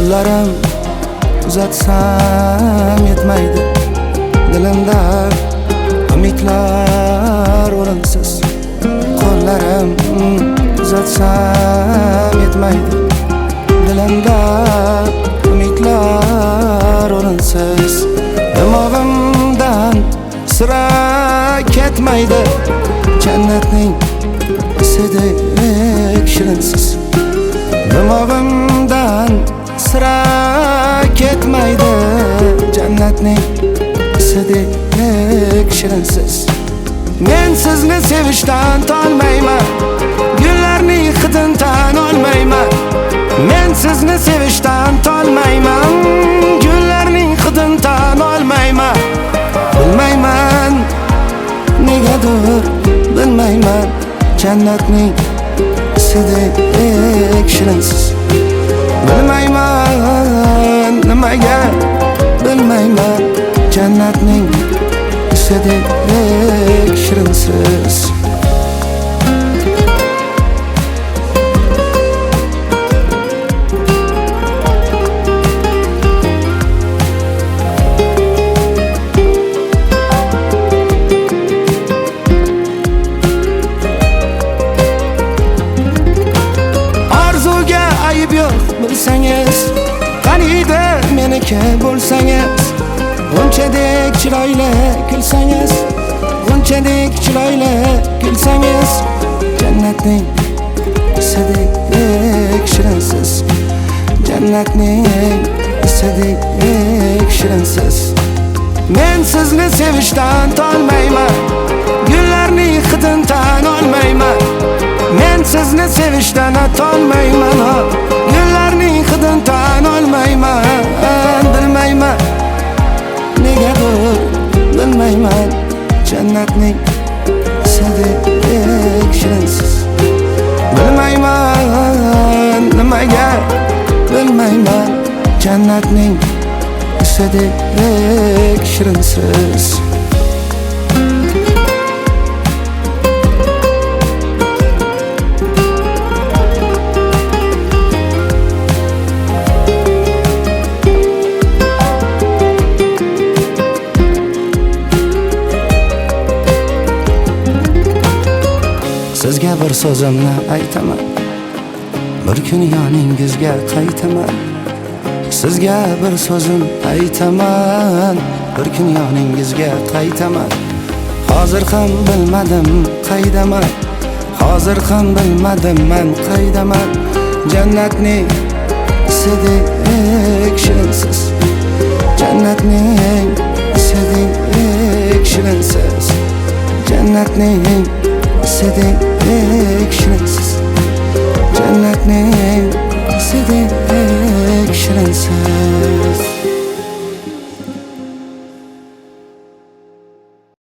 Qo'llarim uzatsam yetmaydi, dilimda umidlar o'rinsiz. Qo'llarim uzatsam yetmaydi, dilimda umidlar o'rinsiz. Dimog'imdan sira ketmaydi jannatning isidek shirinsiz. Dimog'imdan sira ketmaydi jannatning isidek shirinsiz. Men sizni sevishdan tolmayman, gullarning hidini tan olmayman. Men sizni sevishdan tolmayman, gullarning hidini tan olmayman. Bilmayman negadir, bilmayman jannatning isidek shirinsiz. Bilmayman nimaga, bilmayman jannatning isidek shirinsiz. Arzuga ayib yo'q bilsangiz, qaniydi meniki bo'lsangiz. Bunchadek chiroyli kulsangiz, bunchadek chiroyli kulsangiz, jannatning isidek shirinsiz. Jannatning isidek shirinsiz. Men sizni sevishdan tolmayman, gullarning hidini tan olmayman. Men sizni sevishdan tolmayman, gullarning hidini tan olmayman. Bilmayman negadir, bilmayman jannatning isidek shirinsiz. Bilmayman nimaga, bilmayman jannatning isidek shirinsiz. Sizga bir so'zimni aytaman, bir kun yoningizga qaytaman. Sizga bir so'zim aytaman, bir kun yoningizga qaytaman. Hozir ham bilmadim qaydaman, hozir ham bilmadim men qaydaman. Jannatning isidek shirinsiz. Jannatning isidek shirinsiz. Jannatning isidek shirinsiz. Jannatning isidek